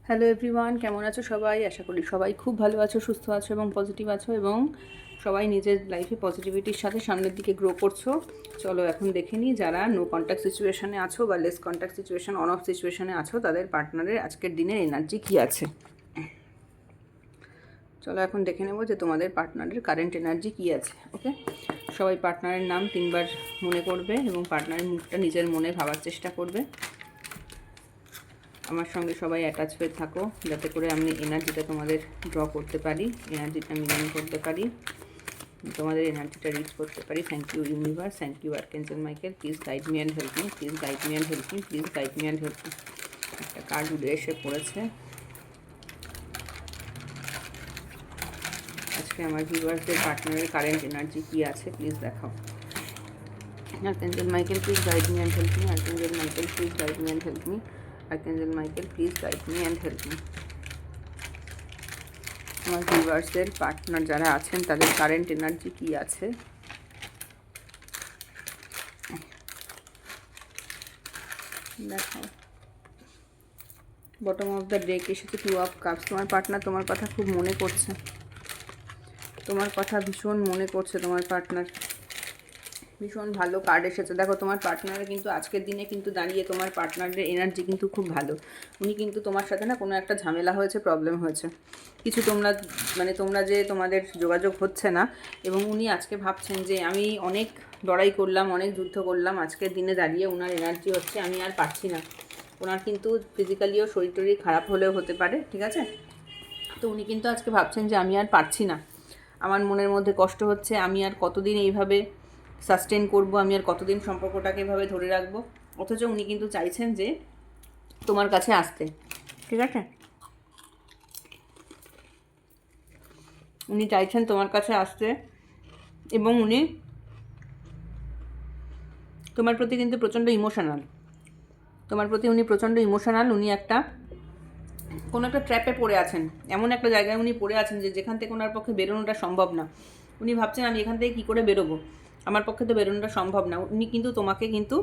Hello everyone, কেমন আছো সবাই? আশা করি সবাই খুব ভালো আছো, সুস্থ আছো এবং পজিটিভ আছো এবং সবাই নিজের লাইফে পজিটিভিটির সাথে সামনের দিকে গ্রো করছো। চলো এখন দেখে নিই যারা নো কন্ট্যাক্ট সিচুয়েশানে আছো বা less contact situation, on off সিচুয়েশানে আছো, তাদের পার্টনারের আজকের দিনের এনার্জি কী আছে। চলো এখন দেখে নেবো যে তোমাদের পার্টনারের কারেন্ট এনার্জি কী আছে। ওকে, সবাই পার্টনারের নাম 3বার মনে করবে এবং পার্টনারের মুখটা নিজের মনে ভাবার চেষ্টা করবে। আমার সঙ্গে সবাই অ্যাটাচ হয়ে থাকো যাতে করে আমি এনার্জিটা তোমাদের ড্র করতে পারি, এনার্জিটা মিলিং করতে পারি, তোমাদের এনার্জিটা রিচ করতে পারি। Thank you universe, thank you archangel Michael, please guide me and help me, please guide me and help me, please guide me and help me. একটা কার্ড উড়ে এসে পড়েছে। আজকে আমার ভিউয়ার্সদের পার্টনারের কারেন্ট এনার্জি কী আছে প্লিজ দেখাও। আর্কেঞ্জেল Michael, please guide me and help me, আর্কেঞ্জেল Michael, please guide me and help me, আর্কেঞ্জেল Michael, please guide me and help me. আমার ভিউয়ার্সদের পার্টনার যারা আছেন তাদের কারেন্ট এনার্জি কী আছে। দেখো, বটম অফ দ্য ডেক এসেছে 2 অফ কাপস। তোমার পার্টনার তোমার কথা খুব মনে করছে, তোমার কথা ভীষণ মনে করছে। তোমার পার্টনার ভীষণ ভালো কার্ড এসেছে। দেখো, তোমার পার্টনারের কিন্তু আজকের দিনে কিন্তু দাঁড়িয়ে তোমার পার্টনারের এনার্জি কিন্তু খুব ভালো। উনি কিন্তু তোমার সাথে না কোনো একটা ঝামেলা হয়েছে, প্রবলেম হয়েছে কিছু, তোমরা যে তোমাদের যোগাযোগ হচ্ছে না, এবং উনি আজকে ভাবছেন যে আমি অনেক লড়াই করলাম, অনেক যুদ্ধ করলাম, আজকের দিনে দাঁড়িয়ে ওনার এনার্জি হচ্ছে আমি আর পারছি না। ওনার কিন্তু ফিজিক্যালিও শরীর টরীর খারাপ হলেও হতে পারে, ঠিক আছে? তো উনি কিন্তু আজকে ভাবছেন যে আমি আর পারছি না, আমার মনের মধ্যে কষ্ট হচ্ছে, আমি আর কতদিন এইভাবে সাস্টেন করব, আমি আর কতদিন সম্পর্কটাকে এভাবে ধরে রাখবো। অথচ উনি কিন্তু চাইছেন যে তোমার কাছে আসতে, ঠিক আছে? উনি চাইছেন তোমার কাছে আসতে এবং উনি তোমার প্রতি কিন্তু প্রচণ্ড ইমোশনাল। তোমার প্রতি উনি প্রচণ্ড ইমোশনাল। উনি কোনো একটা ট্র্যাপে পড়ে আছেন, এমন একটা জায়গায় উনি পড়ে আছেন যে যেখান থেকে ওনার পক্ষে বেরোনোটা সম্ভব না। উনি ভাবছেন আমি এখান থেকে কী করে বেরোবো, আমার পক্ষে তো বেরোনোটা সম্ভব না। উনি কিন্তু তোমাকে কিন্তু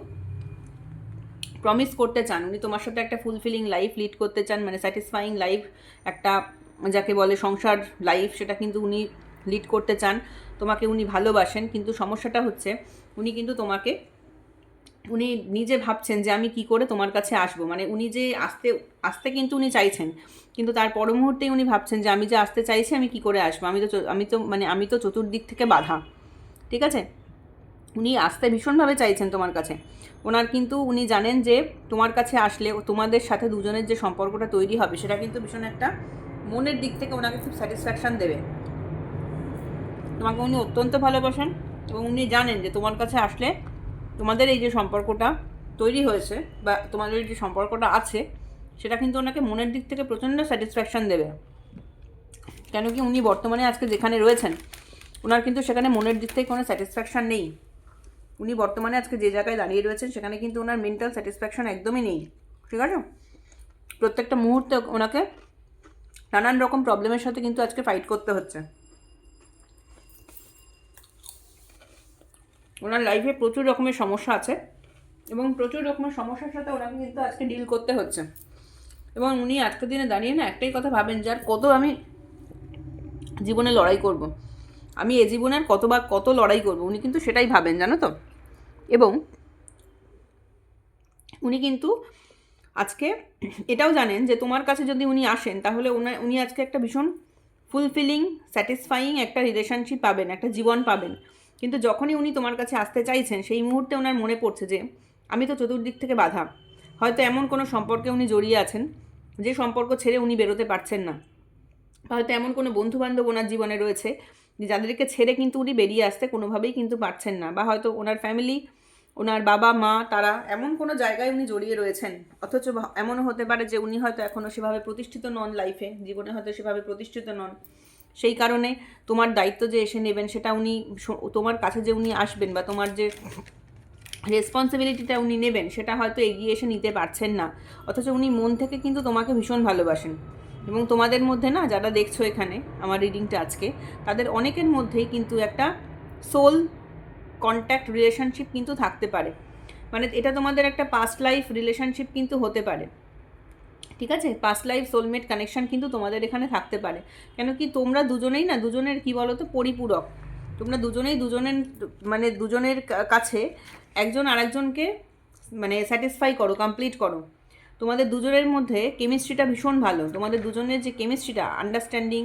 প্রমিস করতে চান, উনি তোমার সাথে একটা ফুলফিলিং লাইফ লিড করতে চান, মানে স্যাটিসফাইং লাইফ, একটা যাকে বলে সংসার লাইফ, সেটা কিন্তু উনি লিড করতে চান। তোমাকে উনি ভালোবাসেন, কিন্তু সমস্যাটা হচ্ছে উনি কিন্তু উনি নিজে ভাবছেন যে আমি কি করে তোমার কাছে আসবো, মানে উনি যে আসতে আসতে কিন্তু উনি চাইছেন, কিন্তু তার পর মুহূর্তেই উনি ভাবছেন যে আমি যে আসতে চাইছি আমি কি করে আসবো, আমি তো চতুর্দিক থেকে বাধা, ঠিক আছে? উনি আসতে ভীষণভাবে চাইছেন তোমার কাছে। উনি জানেন যে তোমার কাছে আসলে তোমাদের সাথে দুজনের যে সম্পর্কটা তৈরি হবে সেটা কিন্তু ভীষণ একটা মনের দিক থেকে ওনাকে খুব স্যাটিসফ্যাকশান দেবে। তোমাকে উনি অত্যন্ত ভালোবাসেন এবং উনি জানেন যে তোমার কাছে আসলে তোমাদের এই যে সম্পর্কটা তৈরি হয়েছে বা তোমাদের যে সম্পর্কটা আছে সেটা কিন্তু ওনাকে মনের দিক থেকে প্রচণ্ড স্যাটিসফ্যাকশান দেবে। কেন কি, উনি বর্তমানে আজকে যেখানে রয়েছেন ওনার কিন্তু সেখানে মনের দিক থেকে কোনো স্যাটিসফ্যাকশান নেই। উনি বর্তমানে আজকে যে জায়গায় দাঁড়িয়ে রয়েছেন সেখানে কিন্তু ওনার মেন্টাল স্যাটিসফ্যাকশান একদমই নেই, ঠিক আছে? প্রত্যেকটা মুহূর্তে ওনাকে নানান রকম প্রবলেমের সাথে কিন্তু আজকে ফাইট করতে হচ্ছে। ওনার লাইফে প্রচুর রকমের সমস্যা আছে এবং প্রচুর রকমের সমস্যার সাথে ওনাকে কিন্তু আজকে ডিল করতে হচ্ছে। এবং উনি আজকের দিনে দাঁড়িয়ে না একটাই কথা ভাবেন যে আর কত আমি জীবনে লড়াই করব, আমি এ জীবনে আর কত লড়াই করব, উনি কিন্তু সেটাই ভাবেন, জানো তো? এবং উনি কিন্তু আজকে এটাও জানেন যে তোমার কাছে যদি উনি আসেন তাহলে উনি আজকে একটা ভীষণ ফুলফিলিং স্যাটিসফাইং একটা রিলেশনশিপ পাবেন, একটা জীবন পাবেন। কিন্তু যখনই উনি তোমার কাছে আসতে চাইছেন সেই মুহূর্তে ওনার মনে পড়ছে যে আমি তো চতুর্দিক থেকে বাধা। হয়তো এমন কোনো সম্পর্কে উনি জড়িয়ে আছেন যে সম্পর্ক ছেড়ে উনি বেরোতে পারছেন না, হয়তো এমন কোনো বন্ধুবান্ধব ওনার জীবনে রয়েছে যাদেরকে ছেড়ে কিন্তু উনি বেরিয়ে আসতে কোনোভাবেই কিন্তু পারছেন না, বা হয়তো ওনার ফ্যামিলি, ওনার বাবা মা, তারা এমন কোনো জায়গায় উনি জড়িয়ে রয়েছেন। অথচ এমনও হতে পারে যে উনি হয়তো এখনও সেভাবে প্রতিষ্ঠিত নন, লাইফে জীবনে হয়তো সেভাবে প্রতিষ্ঠিত নন। সেই কারণে তোমার দায়িত্ব যে এসে নেবেন সেটা উনি, তোমার কাছে যে উনি আসবেন বা তোমার যে রেসপন্সিবিলিটিটা উনি নেবেন সেটা হয়তো এগিয়ে এসে নিতে পারছেন না। অথচ উনি মন থেকে কিন্তু তোমাকে ভীষণ ভালোবাসেন। এবং তোমাদের মধ্যে না, যারা দেখছো এখানে আমার রিডিংটা আজকে, তাদের অনেকের মধ্যেই কিন্তু একটা সোল কন্ট্যাক্ট রিলেশনশিপ কিন্তু থাকতে পারে, মানে এটা তোমাদের একটা পাস্ট লাইফ রিলেশনশিপ কিন্তু হতে পারে। ঠিক আছে, পাস্ট লাইফ সোলমেট কানেকশান কিন্তু তোমাদের এখানে থাকতে পারে। কেন কি তোমরা দুজনেই না, দুজনের কী বলো তো, পরিপূরক। তোমরা দুজনেই দুজনের মানে দুজনের কাছে একজন আরেকজনকে মানে স্যাটিসফাই করো, কমপ্লিট করো। তোমাদের দুজনের মধ্যে কেমিস্ট্রিটা ভীষণ ভালো, তোমাদের দুজনের যে কেমিস্ট্রিটা, আন্ডারস্ট্যান্ডিং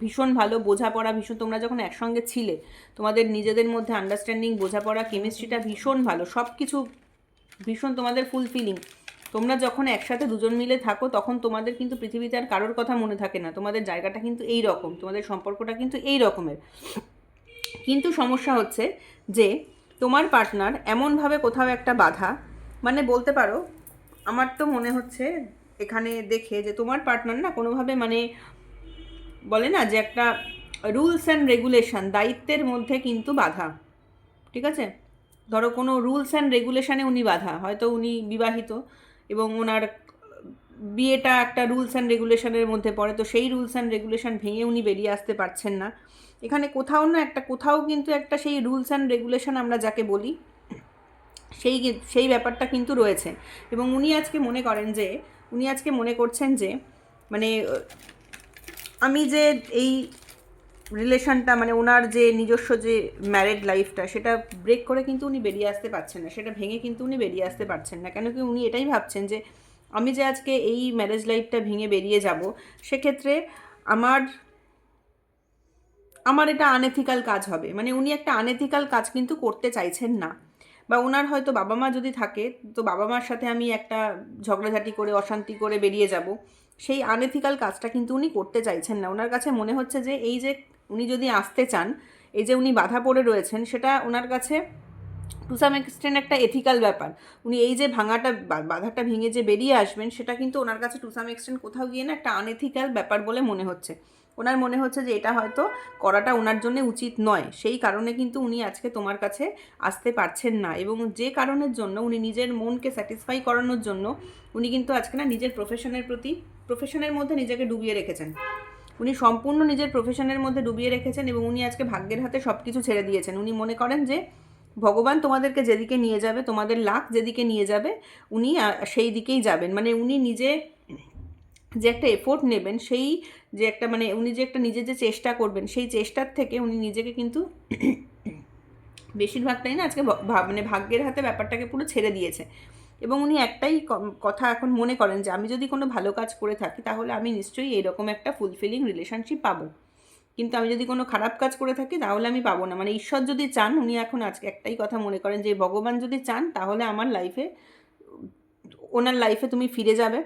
ভীষণ ভালো, বোঝাপড়া ভীষণ, তোমরা যখন একসঙ্গে ছিলে তোমাদের নিজেদের মধ্যে আন্ডারস্ট্যান্ডিং, বোঝাপড়া, কেমিস্ট্রিটা ভীষণ ভালো, সব কিছু ভীষণ তোমাদের ফুলফিলিং। তোমরা যখন একসাথে দুজন মিলে থাকো তখন তোমাদের কিন্তু পৃথিবীতে আর কারোর কথা মনে থাকে না, তোমাদের জায়গাটা কিন্তু এই রকম, তোমাদের সম্পর্কটা কিন্তু এই রকমের। কিন্তু সমস্যা হচ্ছে যে তোমার পার্টনার এমনভাবে কোথাও একটা বাধা, মানে বলতে পারো, আমার তো মনে হচ্ছে এখানে দেখে যে তোমার পার্টনার না কোনোভাবে মানে বলে না যে একটা রুলস অ্যান্ড রেগুলেশন, দায়িত্বের মধ্যে কিন্তু বাধা। ঠিক আছে, ধরো কোনো রুলস অ্যান্ড রেগুলেশনে উনি বাধা, হয়তো উনি বিবাহিত এবং ওনার বিয়েটা একটা রুলস অ্যান্ড রেগুলেশনের মধ্যে পড়ে, তো সেই রুলস অ্যান্ড রেগুলেশন ভেঙে উনি বেরিয়ে আসতে পারছেন না। এখানে কোথাও না একটা, কোথাও কিন্তু একটা সেই রুলস অ্যান্ড রেগুলেশন আমরা যাকে বলি সেই সেই ব্যাপারটা কিন্তু রয়েছে। এবং উনি আজকে মনে করেন যে, উনি আজকে মনে করছেন যে মানে আমি যে এই রিলেশনটা মানে ওনার যে নিজস্ব যে ম্যারেড লাইফটা সেটা ব্রেক করে কিন্তু উনি বেরিয়ে আসতে পারছেন না, সেটা ভেঙে কিন্তু উনি বেরিয়ে আসতে পারছেন না। কেন কি উনি এটাই ভাবছেন যে আমি যে আজকে এই ম্যারেজ লাইফটা ভেঙে বেরিয়ে যাব, সেক্ষেত্রে আমার আমার এটা আনএথিক্যাল কাজ হবে, মানে উনি একটা আনএথিক্যাল কাজ কিন্তু করতে চাইছেন না। বা ওনার হয়তো বাবা মা যদি থাকে, তো বাবা মার সাথে আমি একটা ঝগড়াঝাটি করে অশান্তি করে বেরিয়ে যাব, সেই আনএথিক্যাল কাজটা কিন্তু উনি করতে চাইছেন না। ওনার কাছে মনে হচ্ছে যে এই যে উনি যদি আসতে চান, এই যে উনি বাধা পড়ে রয়েছেন, সেটা ওনার কাছে টু সাম এক্সটেন্ট একটা এথিক্যাল ব্যাপার। উনি এই যে ভাঙাটা বাধাটা ভেঙে যে বেরিয়ে আসবেন, সেটা কিন্তু ওনার কাছে টু সাম এক্সটেন্ট কোথাও গিয়ে না একটা আনএথিক্যাল ব্যাপার বলে মনে হচ্ছে। ওনার মনে হচ্ছে যে এটা হয়তো করাটা ওনার জন্য উচিত নয়, সেই কারণে কিন্তু উনি আজকে তোমার কাছে আসতে পারছেন না। এবং যে কারণের জন্য উনি নিজের মনকে স্যাটিসফাই করানোর জন্য উনি কিন্তু আজকে না নিজের প্রফেশনের মধ্যে নিজেকে ডুবিয়ে রেখেছেন। উনি সম্পূর্ণ নিজের প্রফেশনের মধ্যে ডুবিয়ে রেখেছেন এবং উনি আজকে ভাগ্যের হাতে সব কিছু ছেড়ে দিয়েছেন। উনি মনে করেন যে ভগবান তোমাদেরকে যেদিকে নিয়ে যাবে, তোমাদের লাক যেদিকে নিয়ে যাবে, উনি সেই দিকেই যাবেন। মানে উনি নিজে যে একটা এফোর্ট নেবেন, সেই যে একটা মানে উনি যে একটা নিজে যে চেষ্টা করবেন, সেই চেষ্টার থেকে উনি নিজেকে কিন্তু বেশিরভাগটাই না আজকে মানে ভাগ্যের হাতে ব্যাপারটাকে পুরো ছেড়ে দিয়েছে। এবং উনি একটাই কথা এখন মনে করেন যে আমি যদি কোনো ভালো কাজ করে থাকি তাহলে আমি নিশ্চয়ই এরকম একটা ফুলফিলিং রিলেশনশিপ পাবো, কিন্তু আমি যদি কোনো খারাপ কাজ করে থাকি তাহলে আমি পাবো না। মানে ঈশ্বর যদি চান, উনি এখন আজকে একটাই কথা মনে করেন যে ভগবান যদি চান তাহলে আমার লাইফে, ওনার লাইফে তুমি ফিরে যাবে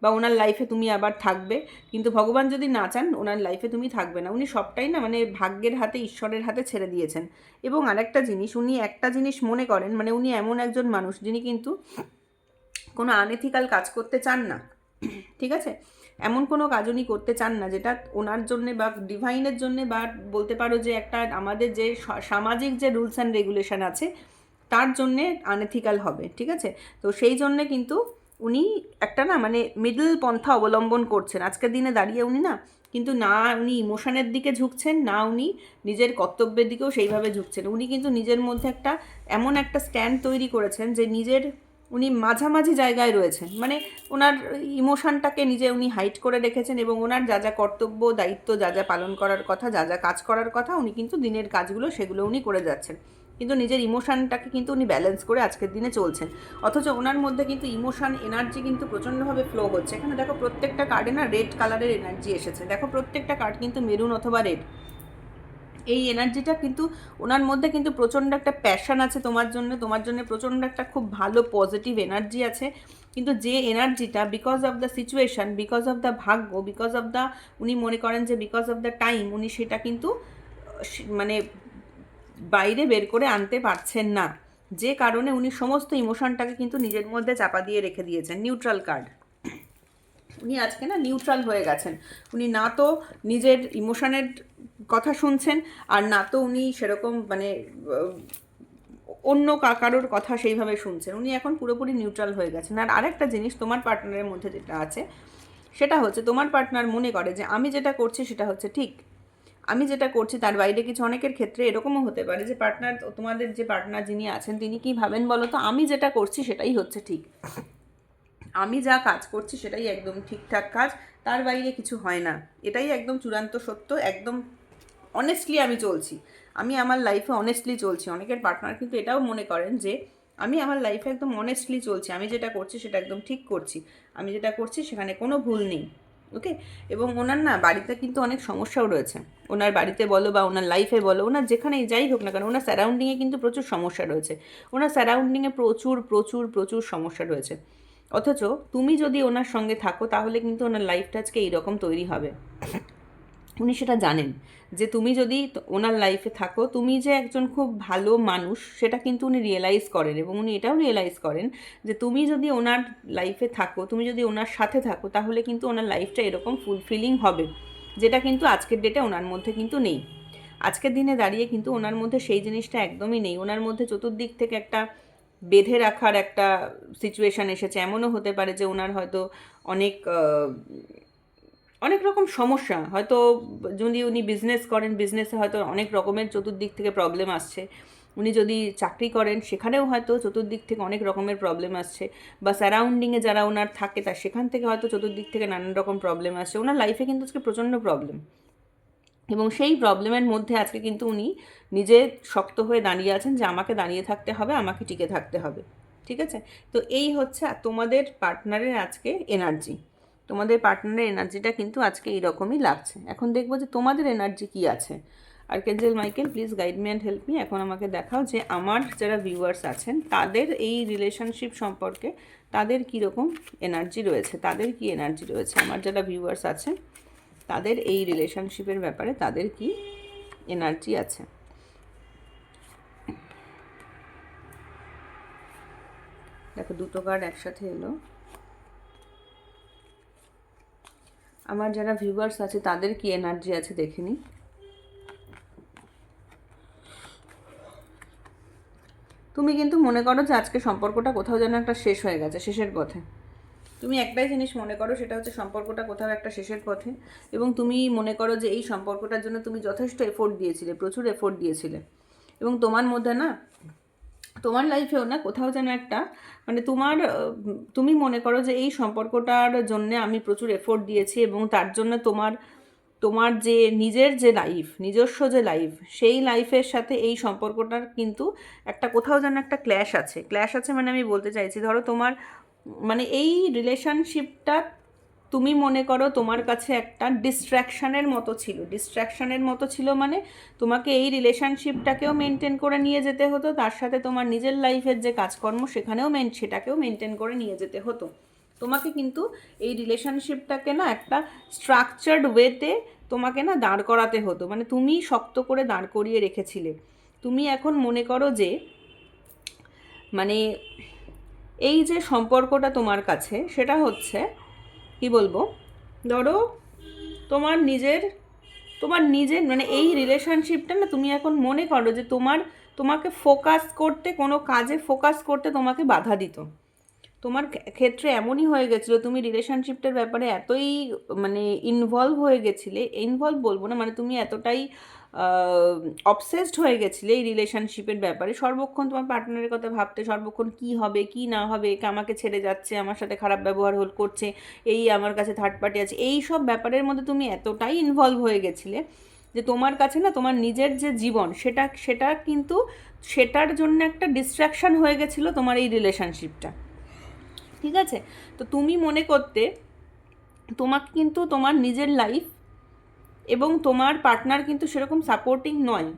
বা ওনার লাইফে তুমি আবার থাকবে, কিন্তু ভগবান যদি না চান ওনার লাইফে তুমি থাকবে না। উনি সবটাই না মানে ভাগ্যের হাতে, ঈশ্বরের হাতে ছেড়ে দিয়েছেন। এবং আরেকটা জিনিস, উনি একটা জিনিস মনে করেন, মানে উনি এমন একজন মানুষ যিনি কিন্তু কোনো আনএথিক্যাল কাজ করতে চান না। ঠিক আছে, এমন কোনো কাজ উনি করতে চান না যেটা ওনার জন্যে বা ডিভাইনের জন্যে, বা বলতে পারো যে একটা আমাদের যে সামাজিক যে রুলস অ্যান্ড রেগুলেশন আছে তার জন্যে আনএথিক্যাল হবে। ঠিক আছে, তো সেই জন্যে কিন্তু উনি একটা না মানে মিডল পন্থা অবলম্বন করছেন আজকের দিনে দাঁড়িয়ে। উনি না কিন্তু না উনি ইমোশনের দিকে ঝুঁকছেন, না উনি নিজের কর্তব্যের দিকেও সেইভাবে ঝুঁকছেন। উনি কিন্তু নিজের মধ্যে একটা এমন একটা স্ট্যান্ড তৈরি করেছেন যে নিজের উনি মাঝামাঝি জায়গায় রয়েছেন। মানে ওনার ইমোশনটাকে নিজে উনি হাইড করে রেখেছেন এবং ওনার যা যা কর্তব্য দায়িত্ব, যা যা পালন করার কথা, যা যা কাজ করার কথা, উনি কিন্তু দিনের কাজগুলো সেগুলো উনি করে যাচ্ছেন, কিন্তু নিজের ইমোশনটাকে কিন্তু উনি ব্যালেন্স করে আজকের দিনে চলছেন। অথচ ওনার মধ্যে কিন্তু ইমোশন এনার্জি কিন্তু প্রচণ্ডভাবে ফ্লো হচ্ছে। এখানে দেখো প্রত্যেকটা কার্ডে না রেড কালারের এনার্জি এসেছে, দেখো প্রত্যেকটা কার্ড কিন্তু মেরুন অথবা রেড। এই এনার্জিটা কিন্তু ওনার মধ্যে কিন্তু প্রচণ্ড একটা প্যাশন আছে তোমার জন্য প্রচণ্ড একটা খুব ভালো পজিটিভ এনার্জি আছে। কিন্তু যে এনার্জিটা because of the situation, because of the ভাগ্য, বিকজ অফ দ্য উনি মনে করেন যে বিকজ অফ দ্য টাইম, উনি সেটা কিন্তু মানে বাইরে বের করে আনতে পারছেন না, যে কারণে উনি সমস্ত ইমোশনটাকে কিন্তু নিজের মধ্যে চাপা দিয়ে রেখে দিয়েছেন। নিউট্রাল কার্ড, উনি আজকে না নিউট্রাল হয়ে গেছেন। উনি না তো নিজের ইমোশনের কথা শুনছেন, আর না তো উনি সেরকম মানে অন্য কারোর কথা সেইভাবে শুনছেন। উনি এখন পুরোপুরি নিউট্রাল হয়ে গেছেন। আর আরেকটা জিনিস তোমার পার্টনারের মধ্যে যেটা আছে সেটা হচ্ছে তোমার পার্টনার মনে করে যে আমি যেটা করছি সেটা হচ্ছে ঠিক, আমি যেটা করছি তার বাইরে কিছু। অনেকের ক্ষেত্রে এরকমও হতে পারে যে পার্টনার, তোমাদের যে পার্টনার যিনি আছেন তিনি কি ভাবেন বলো তো, আমি যেটা করছি সেটাই হচ্ছে ঠিক, আমি যা কাজ করছি সেটাই একদম ঠিকঠাক কাজ, তার বাইরে কিছু হয় না, এটাই একদম চূড়ান্ত সত্য। একদম অনেস্টলি আমি চলছি, আমি আমার লাইফে অনেস্টলি চলছি। অনেকের পার্টনার কিন্তু এটাও মনে করেন যে আমি আমার লাইফে একদম অনেস্টলি চলছি, আমি যেটা করছি সেটা একদম ঠিক করছি, আমি যেটা করছি সেখানে কোনো ভুল নেই। ওকে। এবং ওনার না বাড়িতে কিন্তু অনেক সমস্যাও রয়েছে, ওনার বাড়িতে বলো বা ওনার লাইফে বলো, ওনার যেখানেই যাই হোক না কেন, ওনার সারাউন্ডিংয়ে কিন্তু প্রচুর সমস্যা রয়েছে, ওনার সারাউন্ডিংয়ে প্রচুর প্রচুর প্রচুর সমস্যা রয়েছে। অথচ তুমি যদি ওনার সঙ্গে থাকো তাহলে কিন্তু ওনার লাইফটা আজকে এইরকম তৈরি হবে। উনি সেটা জানেন যে তুমি যদি ওনার লাইফে থাকো তুমি যে একজন খুব ভালো মানুষ সেটা কিন্তু উনি রিয়েলাইজ করেন, এবং উনি এটাও রিয়েলাইজ করেন যে তুমি যদি ওনার লাইফে থাকো, তুমি যদি ওনার সাথে থাকো, তাহলে কিন্তু ওনার লাইফটা এরকম ফুলফিলিং হবে, যেটা কিন্তু আজকের ডেটে ওনার মধ্যে কিন্তু নেই। আজকের দিনে দাঁড়িয়ে কিন্তু ওনার মধ্যে সেই জিনিসটা একদমই নেই। ওনার মধ্যে চতুর্দিক থেকে একটা বেঁধে রাখার একটা সিচুয়েশান এসেছে। এমনও হতে পারে যে ওনার হয়তো অনেক অনেক রকম সমস্যা, হয়তো যদি উনি বিজনেস করেন, বিজনেসে হয়তো অনেক রকমের চতুর্দিক থেকে প্রবলেম আসছে। উনি যদি চাকরি করেন সেখানেও হয়তো চতুর্দিক থেকে অনেক রকমের প্রবলেম আসছে, বা সারাউন্ডিংয়ে যারা ওনার থাকে তার সেখান থেকে হয়তো চতুর্দিক থেকে নানান রকম প্রবলেম আসছে। ওনার লাইফে কিন্তু আজকে প্রচণ্ড প্রবলেম, এবং সেই প্রবলেমের মধ্যে আজকে কিন্তু উনি নিজে শক্ত হয়ে দাঁড়িয়ে আছেন যে আমাকে দাঁড়িয়ে থাকতে হবে, আমাকে টিকে থাকতে হবে। ঠিক আছে? তো এই হচ্ছে তোমাদের পার্টনারের আজকে এনার্জি। তোমাদের পার্টনারের এনার্জিটা কিন্তু আজকে এইরকমই লাগছে। এখন দেখবো যে তোমাদের এনার্জি কী আছে। আর্কেঞ্জেল Michael, please guide me and help me. এখন আমাকে দেখাও যে আমার যারা ভিউয়ার্স আছেন তাদের এই রিলেশনশিপ সম্পর্কে তাদের কীরকম এনার্জি রয়েছে, তাদের কি এনার্জি রয়েছে। আমার যারা ভিউয়ার্স আছেন তাদের এই রিলেশনশিপের ব্যাপারে তাদের কি এনার্জি আছে। দেখো দুটো কার্ড একসাথে এলো। আমার যারা ভিউয়ার্স আছে তাদের কি এনার্জি আছে দেখে নিই। তুমি কিন্তু মনে করো যে আজকে সম্পর্কটা কোথাও যেন একটা শেষ হয়ে গেছে, শেষের পথে। তুমি একটাই জিনিস মনে করো, সেটা হচ্ছে সম্পর্কটা কোথাও একটা শেষের পথে, এবং তুমি মনে করো যে এই সম্পর্কটার জন্য তুমি যথেষ্ট এফোর্ট দিয়েছিলে, প্রচুর এফোর্ট দিয়েছিলে, এবং তোমার মধ্যে না, তোমার লাইফেও না কোথাও যেন একটা মানে তুমি মনে করো যে এই সম্পর্কটার জন্য আমি প্রচুর এফোর্ট দিয়েছি, এবং তার জন্য তোমার তোমার যে নিজের যে লাইফ, নিজস্ব যে লাইফ, সেই লাইফের সাথে এই সম্পর্কটার কিন্তু একটা কোথাও যেন একটা ক্ল্যাশ আছে। ক্ল্যাশ আছে মানে আমি বলতে চাইছি, ধরো তোমার মানে এই রিলেশনশিপটা তুমি মনে করো তোমার কাছে একটা ডিস্ট্র্যাকশানের মতো ছিল। ডিস্ট্র্যাকশানের মতো ছিল মানে তোমাকে এই রিলেশনশিপটাকেও মেনটেন করে নিয়ে যেতে হতো, তার সাথে তোমার নিজের লাইফের যে কাজকর্ম সেটাকেও মেনটেন করে নিয়ে যেতে হতো। তোমাকে কিন্তু এই রিলেশনশিপটাকে না একটা স্ট্রাকচার্ড ওয়েতে তোমাকে না দাঁড় করাতে হতো, মানে তুমি শক্ত করে দাঁড় করিয়ে রেখেছিলে। তুমি এখন মনে করো যে মানে এই যে সম্পর্কটা তোমার কাছে, সেটা হচ্ছে কি বলবো, ধরো তোমার নিজের মানে এই রিলেশনশিপটা না তুমি এখন মনে করো যে তোমাকে ফোকাস করতে, কোনো কাজে ফোকাস করতে তোমাকে বাধা দিত। তোমার ক্ষেত্রে এমনই হয়ে গেছিলো, তুমি রিলেশনশিপটার ব্যাপারে এতই মানে ইনভলভ হয়ে গেছিলে, ইনভলভ বলবো না, মানে তুমি এতটাই অবসেসড হয়ে গেছিলে এই রিলেশনশিপের ব্যাপারে, সর্বক্ষণ তোমার পার্টনারের কথা ভাবতে, সর্বক্ষণ কি হবে কি না হবে, আমাকে ছেড়ে যাচ্ছে, আমার সাথে খারাপ ব্যবহার করছে, এই আমার কাছে থার্ড পার্টি আছে, এই সব ব্যাপারের মধ্যে তুমি এতটাই ইনভলভ হয়ে গেছিলে যে তোমার কাছে না তোমার নিজের যে জীবন সেটা কিন্তু সেটার জন্য একটা ডিস্ট্র্যাকশান হয়ে গেছিলো তোমার এই রিলেশনশিপটা। ঠিক আছে? তো তুমি মনে করতে তোমাকে কিন্তু তোমার নিজের লাইফ এবং তোমার পার্টনার কিন্তু সেরকম সাপোর্টিং নয়।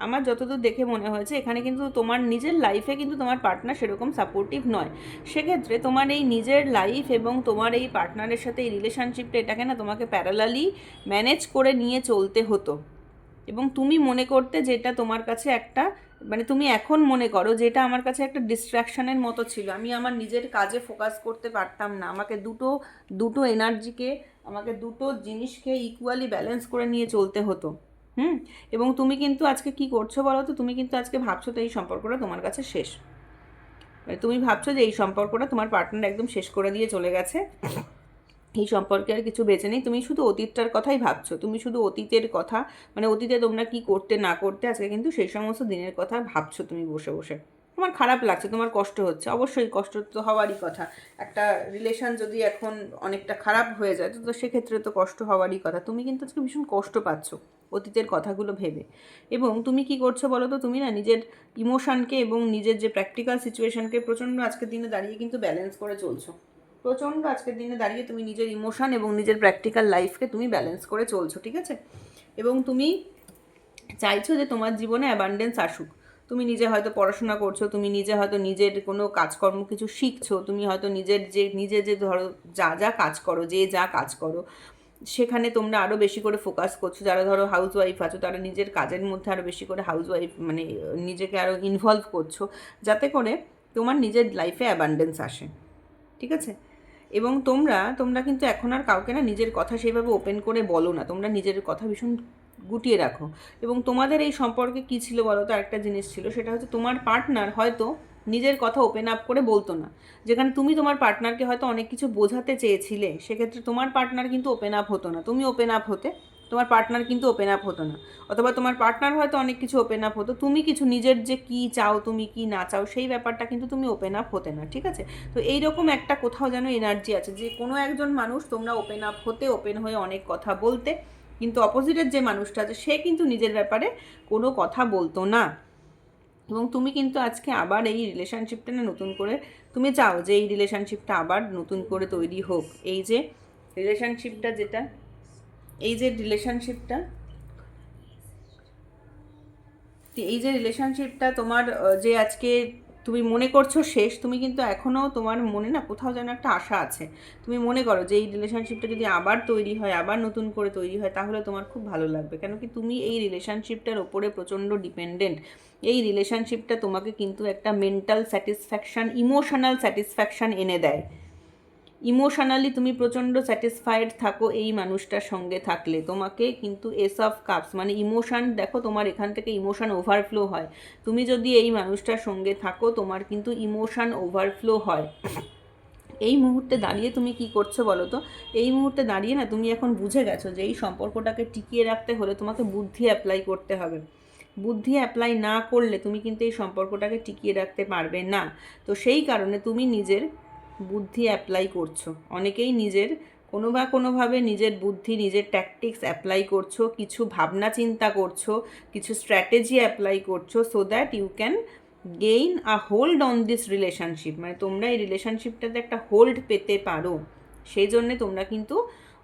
আমার যতদূর দেখে মনে হয়েছে এখানে কিন্তু তোমার নিজের লাইফে কিন্তু তোমার পার্টনার সেরকম সাপোর্টিভ নয়। সেক্ষেত্রে তোমার এই নিজের লাইফ এবং তোমার এই পার্টনারের সাথে এই রিলেশনশিপটা, এটাকে না তোমাকে প্যারালালি ম্যানেজ করে নিয়ে চলতে হতো, এবং তুমি মনে করতে যেটা তোমার কাছে একটা মানে তুমি এখন মনে করো যেটা আমার কাছে একটা ডিস্ট্র্যাকশানের মতো ছিল, আমি আমার নিজের কাজে ফোকাস করতে পারতাম না, আমাকে দুটো এনার্জিকে, আমাকে দুটো জিনিসকে ইকুয়ালি ব্যালেন্স করে নিয়ে চলতে হতো। এবং তুমি কিন্তু আজকে কি করছো বলো তো, তুমি কিন্তু আজকে ভাবছো তো এই সম্পর্কটা তোমার কাছে শেষ, মানে তুমি ভাবছো যে এই সম্পর্কটা তোমার পার্টনার একদম শেষ করে দিয়ে চলে গেছে, এই সম্পর্কে আর কিছু বেঁচে নেই, তুমি শুধু অতীতটার কথাই ভাবছো, তুমি শুধু অতীতের কথা মানে অতীতে তোমরা কি করতে না করতে আজকে কিন্তু সেই সমস্ত দিনের কথা ভাবছো তুমি বসে বসে। তোমার খারাপ লাগছে, তোমার কষ্ট হচ্ছে, অবশ্যই কষ্ট তো হওয়ারই কথা। একটা রিলেশন যদি এখন অনেকটা খারাপ হয়ে যায় তো সেক্ষেত্রে তো কষ্ট হওয়ারই কথা। তুমি কিন্তু আজকে ভীষণ কষ্ট পাচ্ছ অতীতের কথাগুলো ভেবে। এবং তুমি কি করছো বলো তো, তুমি না নিজের ইমোশনকে এবং নিজের যে প্র্যাকটিক্যাল সিচুয়েশনকে প্রচণ্ড আজকের দিনে দাঁড়িয়ে কিন্তু ব্যালেন্স করে চলছো। প্রচণ্ড আজকের দিনে দাঁড়িয়ে তুমি নিজের ইমোশন এবং নিজের প্র্যাকটিক্যাল লাইফকে তুমি ব্যালেন্স করে চলছো, ঠিক আছে? এবং তুমি চাইছো যে তোমার জীবনে অ্যাবান্ডেন্স আসুক। তুমি নিজে হয়তো পড়াশোনা করছো, তুমি নিজে হয়তো নিজের কোনো কাজকর্ম কিছু শিখছো, তুমি হয়তো নিজে যে ধরো যা যা কাজ করো, যা কাজ করো সেখানে তোমরা আরও বেশি করে ফোকাস করছো। যারা ধরো হাউস ওয়াইফ আছো তারা নিজের কাজের মধ্যে আরও বেশি করে হাউস ওয়াইফ মানে নিজেকে আরও ইনভলভ করছো, যাতে করে তোমার নিজের লাইফে অ্যাবান্ডেন্স আসে, ঠিক আছে? এবং তোমরা কিন্তু এখন আর কাউকে না নিজের কথা সেইভাবে ওপেন করে বলো না, তোমরা নিজের কথা ভীষণ গুটিয়ে রাখো। এবং তোমাদের এই সম্পর্কে কী ছিল বলো তো, একটা জিনিস ছিল, সেটা হচ্ছে তোমার পার্টনার হয়তো নিজের কথা ওপেন আপ করে বলতো না। যেখানে তুমি তোমার পার্টনারকে হয়তো অনেক কিছু বোঝাতে চেয়েছিলে, সেক্ষেত্রে তোমার পার্টনার কিন্তু ওপেন আপ হতো না, তুমি ওপেন আপ হতে, তোমার পার্টনার কিন্তু ওপেন আপ হতো না। অথবা তোমার পার্টনার হয়তো অনেক কিছু ওপেন আপ হতো, তুমি কিছু নিজের যে কী চাও, তুমি কি না চাও, সেই ব্যাপারটা কিন্তু তুমি ওপেন আপ হতে না, ঠিক আছে? তো এইরকম একটা কোথাও যেন এনার্জি আছে যে কোনো একজন মানুষ তোমরা ওপেন আপ হতে, ওপেন হয়ে অনেক কথা বলতে, কিন্তু অপোজিটের যে মানুষটা আছে সে কিন্তু নিজের ব্যাপারে কোনো কথা বলতো না। এবং তুমি কিন্তু আজকে আবার এই রিলেশনশিপটা না নতুন করে তুমি চাও যে এই রিলেশনশিপটা আবার নতুন করে তৈরি হোক। এই যে রিলেশনশিপটা যেটা এই যে রিলেশনশিপটা এই যে রিলেশনশিপটা তোমার যে আজকে তুমি মনে করছো শেষ, তুমি কিন্তু এখনও তোমার মনে না কোথাও যেন একটা আশা আছে। তুমি মনে করো যে এই রিলেশনশিপটা যদি আবার তৈরি হয়, আবার নতুন করে তৈরি হয়, তাহলে তোমার খুব ভালো লাগবে। কেন কি তুমি এই রিলেশনশিপটার ওপরে প্রচণ্ড ডিপেন্ডেন্ট। এই রিলেশনশিপটা তোমাকে কিন্তু একটা মেন্টাল স্যাটিসফ্যাকশান, ইমোশনাল স্যাটিসফ্যাকশান এনে দেয়। ইমোশনালি তুমি প্রচণ্ড স্যাটিসফাইড থাকো এই মানুষটার সঙ্গে থাকলে। তোমাকে কিন্তু এস অফ কাপস মানে ইমোশান, দেখো তোমার এখান থেকে ইমোশান ওভারফ্লো হয়। তুমি যদি এই মানুষটার সঙ্গে থাকো তোমার কিন্তু ইমোশান ওভারফ্লো হয়। এই মুহূর্তে দাঁড়িয়ে তুমি কি করছো বলো তো? এই মুহূর্তে দাঁড়িয়ে না তুমি এখন বুঝে গেছো যে এই সম্পর্কটাকে টিকিয়ে রাখতে হলে তোমাকে বুদ্ধি অ্যাপ্লাই করতে হবে। বুদ্ধি অ্যাপ্লাই না করলে তুমি কিন্তু এই সম্পর্কটাকে টিকিয়ে রাখতে পারবে না। তো সেই কারণে তুমি নিজের বুদ্ধি অ্যাপ্লাই করছো। অনেকেই নিজের কোনোভাবে নিজের বুদ্ধি, নিজের ট্যাকটিক্স অ্যাপ্লাই করছো, কিছু ভাবনা চিন্তা করছো, কিছু স্ট্র্যাটেজি অ্যাপ্লাই করছো, so that you can gain a hold on this relationship. মানে তোমরা এই রিলেশনশিপটাতে একটা হোল্ড পেতে পারো। সেই জন্যে তোমরা কিন্তু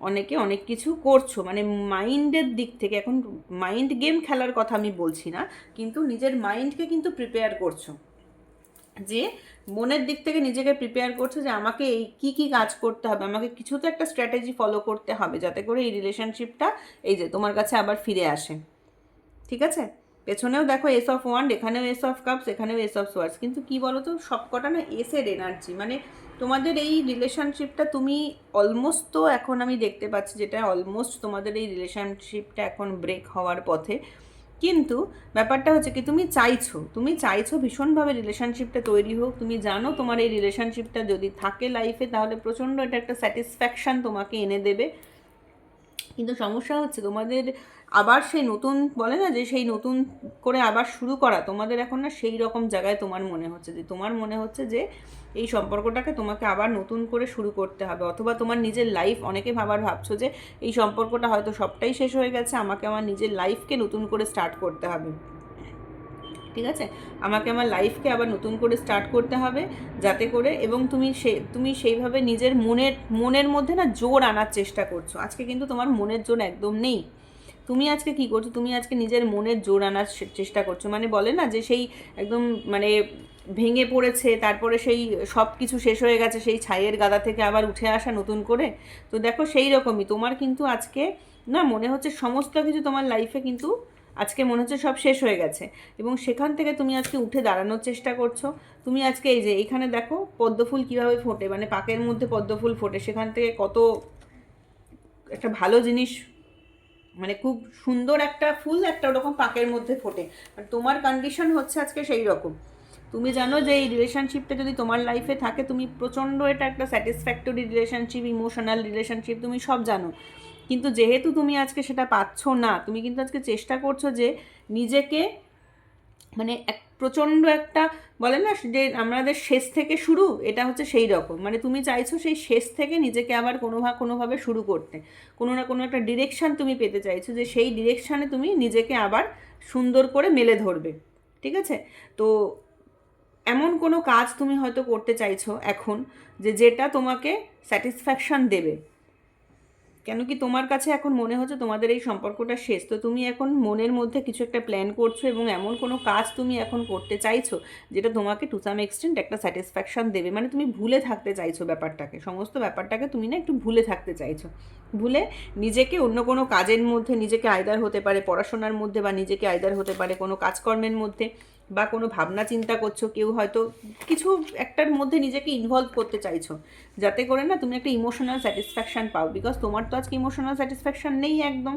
অনেকে অনেক কিছু করছো, মানে মাইন্ডের দিক থেকে। এখন মাইন্ড গেম খেলার কথা আমি বলছি না, কিন্তু নিজের মাইন্ডকে কিন্তু প্রিপেয়ার করছো, যে মনের দিক থেকে নিজেকে প্রিপেয়ার করছো যে আমাকে এই কী কাজ করতে হবে, আমাকে কিছু তো একটা স্ট্র্যাটেজি ফলো করতে হবে যাতে করে এই রিলেশনশিপটা এই যে তোমার কাছে আবার ফিরে আসে, ঠিক আছে? পেছনেও দেখো এস অফ ওয়ান্ড, এখানেও এস অফ কাপস, এখানেও এস অফ সোয়ার্ডস, কিন্তু কি বলো তো সবকটা না এসের এনার্জি। মানে তোমাদের এই রিলেশনশিপটা তুমি অলমোস্ট, তো এখন আমি দেখতে পাচ্ছি যেটা অলমোস্ট তোমাদের এই রিলেশনশিপটা এখন ব্রেক হওয়ার পথে। কিন্তু ব্যাপারটা হচ্ছে কি, তুমি চাইছো ভীষণভাবে রিলেশনশিপটা তৈরি হোক। তুমি জানো তোমার এই রিলেশনশিপটা যদি থাকে লাইফে তাহলে প্রচণ্ড এটা একটা স্যাটিসফ্যাকশান তোমাকে এনে দেবে। কিন্তু সমস্যা হচ্ছে তোমাদের আবার সেই নতুন বলে না যে সেই নতুন করে আবার শুরু করা, তোমাদের এখন না সেই রকম জায়গায় তোমার মনে হচ্ছে যে এই সম্পর্কটাকে তোমাকে আবার নতুন করে শুরু করতে হবে। অথবা তোমার নিজের লাইফ, অনেকে ভাবছো যে এই সম্পর্কটা হয়তো সবটাই শেষ হয়ে গেছে, আমাকে আমার নিজের লাইফকে নতুন করে স্টার্ট করতে হবে, ঠিক আছে? আমাকে আমার লাইফকে আবার নতুন করে স্টার্ট করতে হবে যাতে করে, এবং তুমি সেইভাবে নিজের মনের মধ্যে না জোর আনার চেষ্টা করছো। আজকে কিন্তু তোমার মনের জোর একদম নেই। তুমি আজকে কি করছো, তুমি আজকে নিজের মনের জোর আনার চেষ্টা করছো। মানে বলে না যে সেই একদম মানে ভেঙে পড়েছে, তারপরে সেই সব কিছু শেষ হয়ে গেছে, সেই ছাইয়ের গাদা থেকে আবার উঠে আসা নতুন করে। তো দেখো সেই রকমই তোমার কিন্তু আজকে না মনে হচ্ছে সমস্ত কিছু তোমার লাইফে কিন্তু আজকে মনে হচ্ছে সব শেষ হয়ে গেছে, এবং সেখান থেকে তুমি আজকে উঠে দাঁড়ানোর চেষ্টা করছো। তুমি আজকে এই যে এখানে দেখো পদ্মফুল কীভাবে ফোটে, মানে পাকের মধ্যে পদ্মফুল ফোটে, সেখান থেকে কত একটা ভালো জিনিস, মানে খুব সুন্দর একটা ফুল একটা ওরকম পাকের মধ্যে ফোটে। আর তোমার কন্ডিশন হচ্ছে আজকে সেই রকম। তুমি জানো যে এই রিলেশনশিপটা যদি তোমার লাইফে থাকে, তুমি প্রচণ্ড এটা একটা স্যাটিসফ্যাক্টরি রিলেশনশিপ, ইমোশনাল রিলেশনশিপ, তুমি সব জানো। কিন্তু যেহেতু তুমি আজকে সেটা পাচ্ছ না, তুমি কিন্তু আজকে চেষ্টা করছো যে নিজেকে মানে প্রচণ্ড একটা বলে না যে আমাদের শেষ থেকে শুরু, এটা হচ্ছে সেই রকম। মানে তুমি চাইছো সেই শেষ থেকে নিজেকে আবার কোনোভাবে শুরু করতে, কোনো না কোনো একটা ডিরেকশান তুমি পেতে চাইছো, যে সেই ডিরেকশানে তুমি নিজেকে আবার সুন্দর করে মেলে ধরবে। ঠিক আছে? তো এমন কোনো কাজ তুমি হয়তো করতে চাইছো এখন, যেটা তোমাকে স্যাটিসফ্যাকশান দেবে। কেন কি তোমার কাছে এখন মনে হচ্ছে তোমাদের এই সম্পর্কটা শেষ, তো তুমি এখন মনের মধ্যে কিছু একটা প্ল্যান করছো এবং এমন কোনো কাজ তুমি এখন করতে চাইছো যেটা তোমাকে টু সাম এক্সটেন্ট একটা স্যাটিসফ্যাকশান দেবে। মানে তুমি ভুলে থাকতে চাইছো ব্যাপারটাকে, সমস্ত ব্যাপারটাকে তুমি না একটু ভুলে থাকতে চাইছো। ভুলে নিজেকে অন্য কোনো কাজের মধ্যে, নিজেকে আয়দার হতে পারে পড়াশোনার মধ্যে, বা নিজেকে আয়দার হতে পারে কোনো কাজকর্মের মধ্যে, বা কোনো ভাবনা চিন্তা করছো, কেউ হয়তো কিছু একটার মধ্যে নিজেকে ইনভলভ করতে চাইছো, যাতে করে না তুমি একটা ইমোশনাল স্যাটিসফ্যাকশান পাও। বিকজ তোমার তো আজকে ইমোশনাল স্যাটিসফ্যাকশান নেই একদম,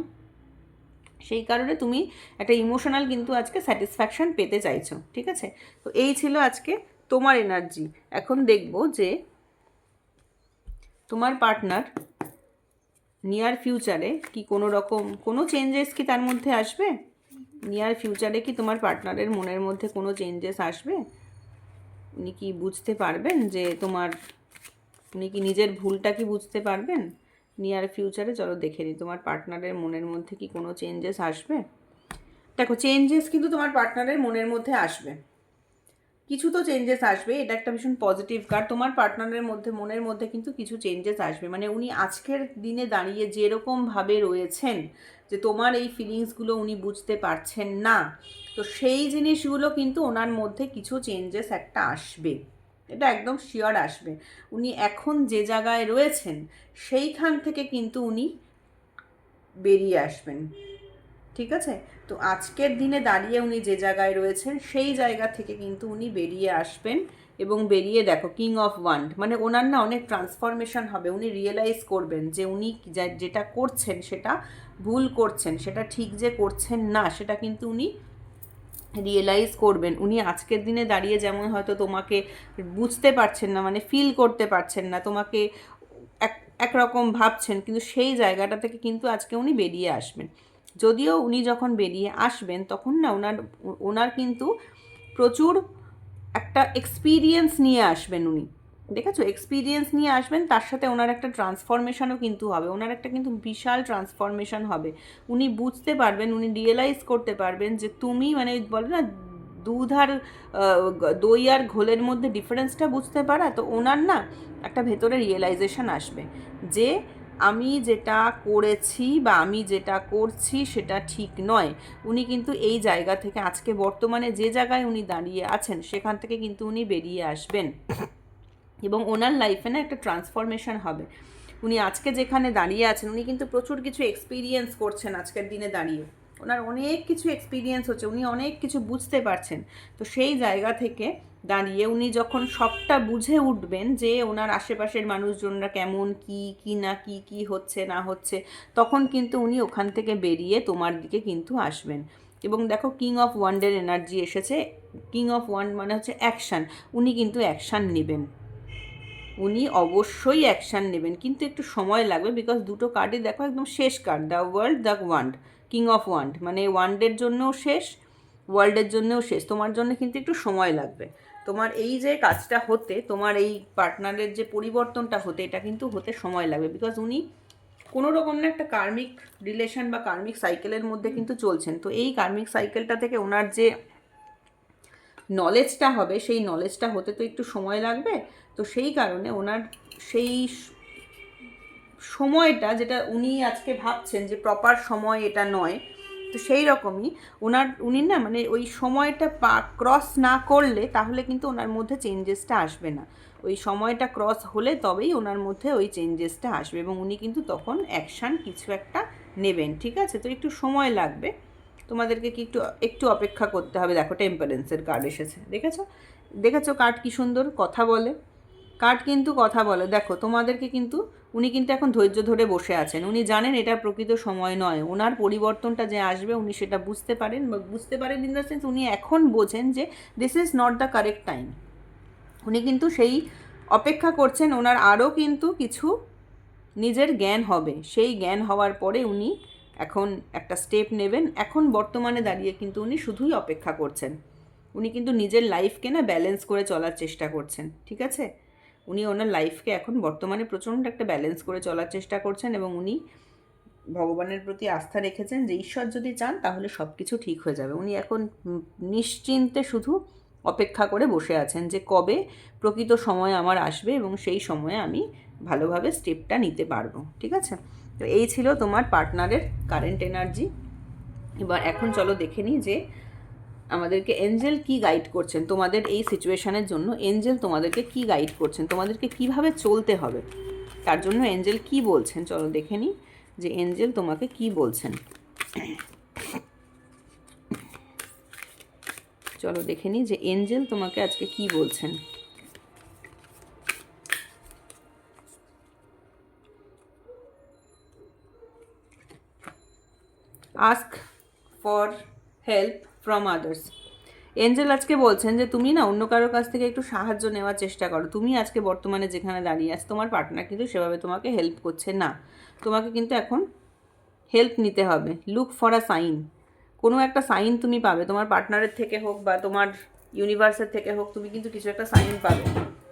সেই কারণে তুমি একটা ইমোশনাল কিন্তু আজকে স্যাটিসফ্যাকশান পেতে চাইছো। ঠিক আছে? তো এই ছিল আজকে তোমার এনার্জি। এখন দেখবো যে তোমার পার্টনার নিয়ার ফিউচারে কি কোনো রকম কোনো চেঞ্জেস কি তার মধ্যে আসবে? নিয়ার ফিউচারে কি তোমার পার্টনারের মনের মধ্যে কোনো চেঞ্জেস আসবে? উনি কি বুঝতে পারবেন যে উনি কি নিজের ভুলটা কি বুঝতে পারবেন নিয়ার ফিউচারে? চলো দেখে নিই তোমার পার্টনারের মনের মধ্যে কি কোনো চেঞ্জেস আসবে। দেখো, চেঞ্জেস কিন্তু তোমার পার্টনারের মনের মধ্যে আসবে, কিছু তো চেঞ্জেস আসবে। এটা একটা ভীষণ পজিটিভ কার্ড। তোমার পার্টনারের মনের মধ্যে কিন্তু কিছু চেঞ্জেস আসবে। মানে উনি আজকের দিনে দাঁড়িয়ে যেরকমভাবে রয়েছেন, যে তোমার এই ফিলিংসগুলো উনি বুঝতে পারছেন না, তো সেই জিনিসগুলো কিন্তু ওনার মধ্যে কিছু চেঞ্জেস একটা আসবে, এটা একদম শিওর আসবে। উনি এখন যে জায়গায় রয়েছেন সেইখান থেকে কিন্তু উনি বেরিয়ে আসবেন। ঠিক আছে? তো আজকের দিনে দাঁড়িয়ে উনি যে জায়গায় রয়েছেন সেই জায়গা থেকে কিন্তু উনি বেরিয়ে আসবেন, এবং বেরিয়ে দেখো কিং অফ ওয়ান্ড, মানে ওনার না অনেক ট্রান্সফরমেশন হবে। উনি রিয়েলাইজ করবেন যে উনি যেটা করছেন সেটা ভুল করছেন, সেটা ঠিক যে করছেন না, সেটা কিন্তু উনি রিয়েলাইজ করবেন। উনি আজকের দিনে দাঁড়িয়ে যেমন হয়তো তোমাকে বুঝতে পারছেন না, মানে ফিল করতে পারছেন না, তোমাকে একরকম ভাবছেন, কিন্তু সেই জায়গাটা থেকে কিন্তু আজকে উনি বেরিয়ে আসবেন। যদিও উনি যখন বেরিয়ে আসবেন তখন না ওনার কিন্তু প্রচুর একটা এক্সপিরিয়েন্স নিয়ে আসবেন উনি। দেখেছো? এক্সপিরিয়েন্স নিয়ে আসবেন, তার সাথে ওনার একটা ট্রান্সফরমেশনও কিন্তু হবে, ওনার একটা কিন্তু বিশাল ট্রান্সফরমেশন হবে। উনি বুঝতে পারবেন, উনি রিয়েলাইজ করতে পারবেন যে তুমি, মানে বলে না দুধ আর দই আর ঘোলের মধ্যে ডিফারেন্সটা বুঝতে পারা, তো ওনার না একটা ভেতরে রিয়েলাইজেশন আসবে যে আমি যেটা করেছি বা আমি যেটা করছি সেটা ঠিক নয়। উনি কিন্তু এই জায়গা থেকে আজকে বর্তমানে যে জায়গায় উনি দাঁড়িয়ে আছেন সেখান থেকে কিন্তু উনি বেরিয়ে আসবেন, এবং ওনার লাইফে না একটা ট্রান্সফরমেশন হবে। উনি আজকে যেখানে দাঁড়িয়ে আছেন উনি কিন্তু প্রচুর কিছু এক্সপিরিয়েন্স করছেন আজকের দিনে দাঁড়িয়ে, ওনার অনেক কিছু এক্সপিরিয়েন্স হচ্ছে, উনি অনেক কিছু বুঝতে পারছেন। তো সেই জায়গা থেকে দাঁড়িয়ে উনি যখন সবটা বুঝে উঠবেন যে ওনার আশেপাশের মানুষজনরা কেমন, কি না কি হচ্ছে না হচ্ছে, তখন কিন্তু উনি ওখান থেকে বেরিয়ে তোমার দিকে কিন্তু আসবেন। এবং দেখো, কিং অফ ওয়ান্ডের এনার্জি এসেছে। কিং অফ ওয়ান্ড মানে হচ্ছে অ্যাকশান। উনি কিন্তু অ্যাকশান নেবেন, উনি অবশ্যই অ্যাকশান নেবেন, কিন্তু একটু সময় লাগবে। বিকজ দুটো কার্ডই দেখো একদম শেষ card, the world, the wand, king of wand, মানে ওয়ান্ডের জন্যও শেষ, ওয়ার্ল্ডের জন্যও শেষ। তোমার জন্য কিন্তু একটু সময় লাগবে। তোমার এই যে কাজটা হতে, তোমার এই পার্টনারের যে পরিবর্তনটা হতে, এটা কিন্তু হতে সময় লাগবে। বিকজ উনি কোনো রকম না একটা কার্মিক রিলেশন বা কার্মিক সাইকেলের মধ্যে কিন্তু চলছেন। তো এই কার্মিক সাইকেলটা থেকে ওনার যে নলেজটা হবে, সেই নলেজটা হতে তো একটু সময় লাগবে। তো সেই কারণে ওনার সেই সময়টা, যেটা উনি আজকে ভাবছেন যে প্রপার সময় এটা নয়, তো সেই রকমই উনি না, মানে ওই সময়টা ক্রস না করলে তাহলে কিন্তু ওনার মধ্যে চেঞ্জেসটা আসবে না। ওই সময়টা ক্রস হলে তবেই ওনার মধ্যে ওই চেঞ্জেসটা আসবে, এবং উনি কিন্তু তখন অ্যাকশান কিছু একটা নেবেন। ঠিক আছে? তো একটু সময় লাগবে, তোমাদেরকে কি একটু একটু অপেক্ষা করতে হবে। দেখো, টেম্পারেন্সের কার্ড এসেছে, দেখেছো কার্ড কি সুন্দর কথা বলে, কার্ড কিন্তু কথা বলে। দেখো, তোমাদেরকে কিন্তু উনি কিন্তু এখন ধৈর্য ধরে বসে আছেন, উনি জানেন এটা প্রকৃত সময় নয়, ওনার পরিবর্তনটা যে আসবে উনি সেটা বুঝতে পারেন, বা বুঝতে পারেন ইন দ্য সেন্স উনি এখন বোঝেন যে this is not the correct time. উনি কিন্তু সেই অপেক্ষা করছেন, ওনার আরও কিন্তু কিছু নিজের জ্ঞান হবে, সেই জ্ঞান হওয়ার পরে উনি এখন একটা স্টেপ নেবেন। এখন বর্তমানে দাঁড়িয়ে কিন্তু উনি শুধুই অপেক্ষা করছেন। উনি কিন্তু নিজের লাইফকে না ব্যালেন্স করে চলার চেষ্টা করছেন, ঠিক আছে? উনি ওনার লাইফকে এখন বর্তমানে প্রচণ্ড একটা ব্যালেন্স করে চলার চেষ্টা করছেন, এবং উনি ভগবানের প্রতি আস্থা রেখেছেন যে ঈশ্বর যদি চান তাহলে সব কিছু ঠিক হয়ে যাবে। উনি এখন নিশ্চিন্তে শুধু অপেক্ষা করে বসে আছেন যে কবে প্রকৃত সময় আমার আসবে এবং সেই সময়ে আমি ভালোভাবে স্টেপটা নিতে পারবো, ঠিক আছে? তো এই ছিল তোমার পার্টনারের কারেন্ট এনার্জি। এবার এখন চলো দেখে নিই যে আমাদেরকে এঞ্জেল কি গাইড করছেন তোমাদের এই সিচুয়েশানের জন্য। এঞ্জেল তোমাদেরকে কি গাইড করছেন, তোমাদেরকে কিভাবে চলতে হবে, তার জন্য এঞ্জেল কি বলছেন চলো দেখে নিই যে এঞ্জেল তোমাকে কি বলছেন। চলো দেখে নিই যে এঞ্জেল তোমাকে আজকে কি বলছেন। Ask for help from others. Angel আজকে বলছেন যে তুমি না অন্য কারোর কাছ থেকে একটু সাহায্য নেওয়ার চেষ্টা করো। তুমি আজকে বর্তমানে যেখানে দাঁড়িয়ে আছো তোমার পার্টনার কিন্তু সেভাবে তোমাকে হেল্প করছে না, তোমাকে কিন্তু এখন হেল্প নিতে হবে। লুক ফর আ সাইন, কোনো একটা সাইন তুমি পাবে, তোমার পার্টনারের থেকে হোক বা তোমার ইউনিভার্সের থেকে হোক, তুমি কিন্তু কিছু একটা সাইন পাবে,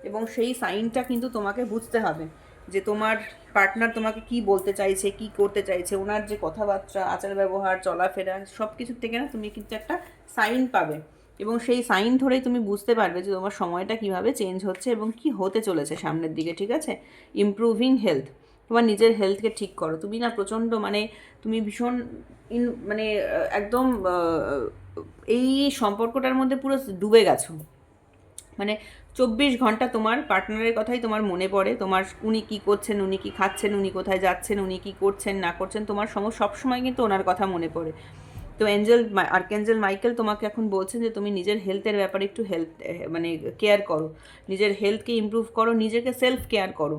এবং সেই সাইনটা কিন্তু তোমাকে বুঝতে হবে যে তোমার পার্টনার তোমাকে কি বলতে চাইছে, কি করতে চাইছে, ওনার যে কথাবার্তা, আচার ব্যবহার, চলাফেরা, সব কিছুর থেকে না তুমি কিন্তু একটা সাইন পাবে, এবং সেই সাইন ধরেই তুমি বুঝতে পারবে যে তোমার সময়টা কিভাবে চেঞ্জ হচ্ছে এবং কি হতে চলেছে সামনের দিকে, ঠিক আছে? ইমপ্রুভিং হেলথ, তোমার নিজের হেলথকে ঠিক করো। তুমি না প্রচণ্ড মানে তুমি ভীষণ মানে একদম এই সম্পর্কটার মধ্যে পুরো ডুবে গেছো, মানে 24 ঘন্টা তোমার পার্টনারের কথাই তোমার মনে পড়ে, তোমার উনি কী করছেন, উনি কী খাচ্ছেন, উনি কোথায় যাচ্ছেন, উনি কী করছেন না করছেন, তোমার সবসময় কিন্তু ওনার কথা মনে পড়ে। তো আর্কএঞ্জেল মাইকেল তোমাকে এখন বলছেন যে তুমি নিজের হেলথের ব্যাপারে একটু মানে কেয়ার করো, নিজের হেলথকে ইমপ্রুভ করো, নিজেকে সেলফ কেয়ার করো,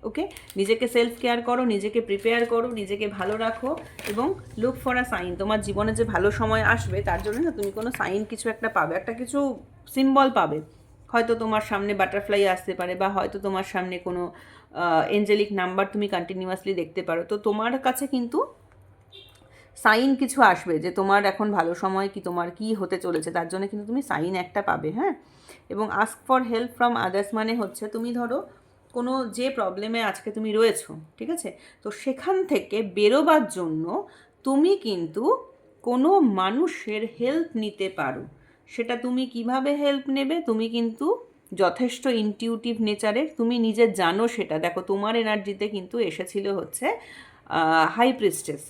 ওকে? নিজেকে সেলফ কেয়ার করো, নিজেকে প্রিপেয়ার করো, নিজেকে ভালো রাখো, এবং লুক ফর আ সাইন। তোমার জীবনে যে ভালো সময় আসবে তার জন্য না তুমি কোনো সাইন কিছু একটা পাবে, একটা কিছু সিম্বল পাবে। হয়তো তোমার সামনে বাটারফ্লাই আসতে পারে, বা হয়তো তোমার সামনে কোনো এঞ্জেলিক নাম্বার তুমি কন্টিনিউয়াসলি দেখতে পারো। তো তোমার কাছে কিন্তু সাইন কিছু আসবে যে তোমার এখন ভালো সময় কি, তোমার কি হতে চলেছে, তার জন্য কিন্তু তুমি সাইন একটা পাবে, হ্যাঁ? এবং ask for help from others মানে হচ্ছে তুমি ধরো কোনো যে প্রবলেমে আজকে তুমি রয়েছো, ঠিক আছে? তো সেখান থেকে বেরোবার জন্য তুমি কিন্তু কোনো মানুষের হেল্প নিতে পারো। সেটা তুমি কিভাবে হেল্প নেবে, তুমি কিন্তু যথেষ্ট ইনটিউটিভ নেচারের, তুমি নিজে জানো সেটা। দেখো তোমার এনার্জিতে কিন্তু এসেছিল হচ্ছে হাই প্রিস্টেস,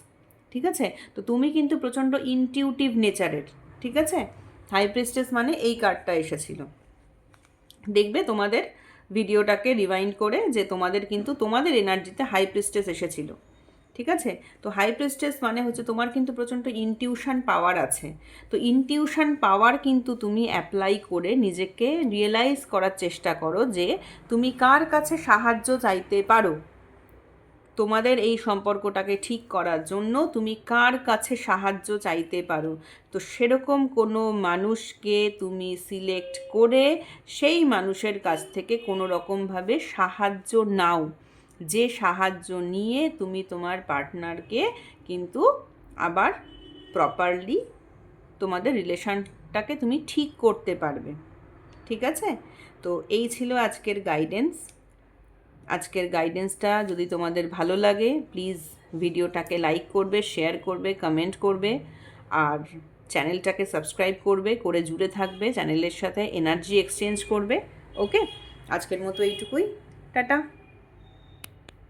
ঠিক আছে? তো তুমি কিন্তু প্রচণ্ড ইনটিউটিভ নেচারের, ঠিক আছে? হাই প্রিস্টেস মানে এই কার্ডটা এসেছিল, দেখবে তোমাদের ভিডিওটাকে রিওয়াইন্ড করে যে তোমাদের কিন্তু তোমাদের এনার্জিতে হাই প্রিস্টেস এসেছিল, ঠিক আছে? তো হাই প্রিস্টেস মানে হচ্ছে তোমার কিন্তু প্রচণ্ড ইনটিউশন পাওয়ার আছে। তো ইনটিউশন পাওয়ার কিন্তু তুমি অ্যাপ্লাই করে নিজেকে রিয়েলাইজ করার চেষ্টা করো যে তুমি কার কাছে সাহায্য চাইতে পারো। তোমাদের এই সম্পর্কটাকে ঠিক করার জন্য তুমি কার কাছে সাহায্য চাইতে পারো। তো সেরকম কোনো মানুষকে তুমি সিলেক্ট করে সেই মানুষের কাছ থেকে কোনো রকমভাবে সাহায্য নাও, যে সাহায্য নিয়ে তুমি তোমার পার্টনারকে কিন্তু আবার প্রপারলি তোমাদের রিলেশনটাকে তুমি ঠিক করতে পারবে, ঠিক আছে? তো এই ছিল আজকের গাইডেন্স। আজকের গাইডেন্সটা যদি তোমাদের ভালো লাগে প্লিজ ভিডিওটাকে লাইক করবে, শেয়ার করবে, কমেন্ট করবে, আর চ্যানেলটাকে সাবস্ক্রাইব করবে, করে জুড়ে থাকবে চ্যানেলের সাথে, এনার্জি এক্সচেঞ্জ করবে, ওকে? আজকের মতো এইটুকুই, টাটা।